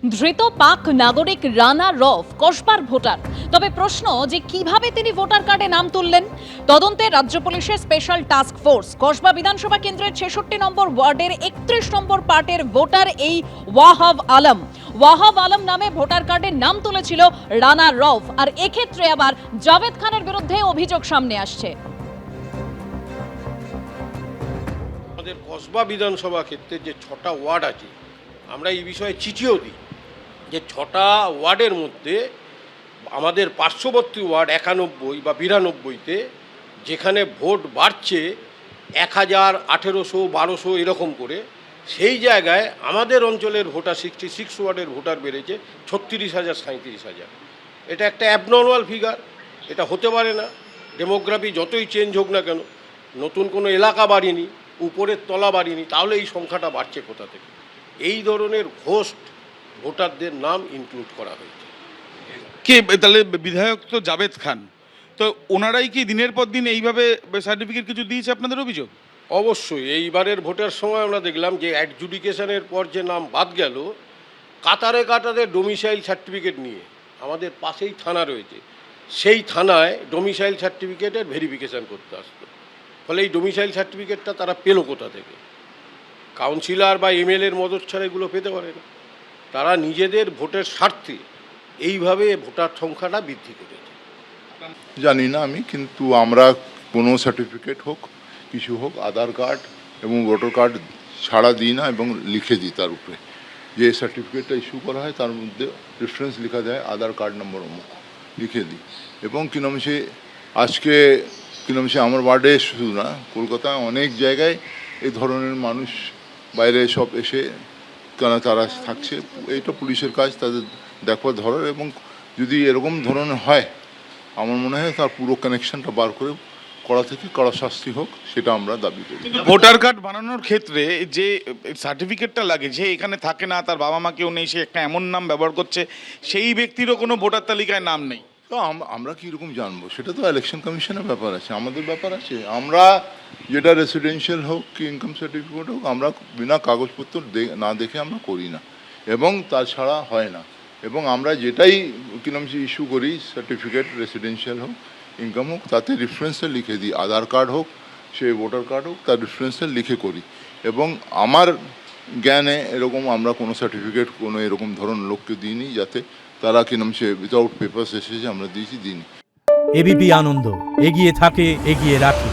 ধৃত পাক নাগরিক রানা রফ কসবার ভোটার। তবে প্রশ্ন যে কিভাবে তিনি ভোটার কার্ডে নাম তুললেন। তদন্তে রাজ্য পুলিশের স্পেশাল টাস্ক ফোর্স। কসবা বিধানসভা কেন্দ্রের 66 নম্বর ওয়ার্ডের 31 নম্বর পার্টের ভোটার এই ওয়াহাব আলম নামে ভোটার কার্ডে নাম তুলেছিল রানা রফ। আর এক্ষেত্রে আবার জাভেদ খানের বিরুদ্ধে অভিযোগ সামনে আসছে। আমাদের কসবা বিধানসভা ক্ষেত্রে যে 6টা ওয়ার্ড আছে, আমরা এই বিষয়ে চিঠিও দিই যে 6টা ওয়ার্ডের মধ্যে আমাদের পার্শ্ববর্তী ওয়ার্ড 91 বা 92-তে যেখানে ভোট বাড়ছে 1000, 1800, 1200 এরকম করে, সেই জায়গায় আমাদের অঞ্চলের ভোটার 66 ওয়ার্ডের ভোটার বেড়েছে 36,000, 37,000। এটা একটা অ্যাবনর্মাল ফিগার, এটা হতে পারে না। ডেমোগ্রাফি যতই চেঞ্জ হোক না কেন, নতুন কোনো এলাকা বাড়েনি, উপরের তলা বাড়েনি, তাহলে এই সংখ্যাটা বাড়ছে কোথা থেকে? এই ধরনের ঘোস্ট ভোটারদের নাম ইনক্লুড করা হয়েছে। কে তাহলে? বিধায়ক তো জাভেদ খান, তো ওনারাই কি দিনের পর দিন এইভাবে সার্টিফিকেট কিছু দিয়েছে আপনাদের অভিযোগ? অবশ্যই এইবারের ভোটের সময় আমরা দেখলাম যে অ্যাডজুডিকেশনের পর যে নাম বাদ গেল, কাতারে কাতারে ডোমিসাইল সার্টিফিকেট নিয়ে, আমাদের পাশেই থানা রয়েছে, সেই থানায় ডোমিসাইল সার্টিফিকেটের ভেরিফিকেশান করতে আসতো। ফলে এই ডোমিসাইল সার্টিফিকেটটা তারা পেলো কোথা থেকে? কাউন্সিলর বা এমএলএর মদত ছাড়া এগুলো পেতে পারে না। তারা নিজেদের ভোটের স্বার্থে এইভাবে ভোটার সংখ্যাটা বৃদ্ধি করেছে। জানি না আমি, কিন্তু আমরা কোনো সার্টিফিকেট হোক কিছু হোক, আধার কার্ড এবং ভোটার কার্ড ছাড়া দিই না এবং লিখে দিই তার উপরে যে সার্টিফিকেটটা ইস্যু করা হয় তার মধ্যে রেফারেন্স লেখা যায়, আধার কার্ড নম্বর লিখে দিই। এবং কি নাম সে আজকে কি নাম সে আমার ওয়ার্ডে শুধু না, কলকাতায় অনেক জায়গায় এই ধরনের মানুষ বাইরে সব এসে কেন তারা থাকছে, এইটা পুলিশের কাজ তাদের দেখবার ধরার। এবং যদি এরকম ধরনের হয়, আমার মনে হয় তার পুরো কানেকশনটা বার করে কড়া থেকে কড়া শাস্তি হোক, সেটা আমরা দাবি করি। ভোটার কার্ড বানানোর ক্ষেত্রে যে সার্টিফিকেটটা লাগে, যে এখানে থাকে না, তার বাবা মা কেউ নেই, সে একটা এমন নাম ব্যবহার করছে, সেই ব্যক্তিরও কোনো ভোটার তালিকায় নাম নেই, তো আমরা কীরকম জানবো? সেটা তো ইলেকশন কমিশনের ব্যাপার আছে, আমাদের ব্যাপার আছে। আমরা যেটা রেসিডেন্সিয়াল হোক কি ইনকাম সার্টিফিকেট হোক, আমরা বিনা কাগজপত্র না দেখে আমরা করি না, এবং তাছাড়া হয় না। এবং আমরা যেটাই কি নাম সে ইস্যু করি, সার্টিফিকেট রেসিডেন্সিয়াল হোক ইনকাম হোক, তাতে রেফারেন্সটা লিখে দিই, আধার কার্ড হোক সে ভোটার কার্ড হোক, তার রেফারেন্সটা লিখে করি। এবং আমার জ্ঞানে এরকম আমরা কোনো সার্টিফিকেট কোনো এরকম ধরনের লোককে দিইনি যাতে তারা কি নাম সে উইদাউট পেপারস এসেছে আমরা দিয়েছি, দিইনি। এবিপি আনন্দ, এগিয়ে থাকে, এগিয়ে রাখে।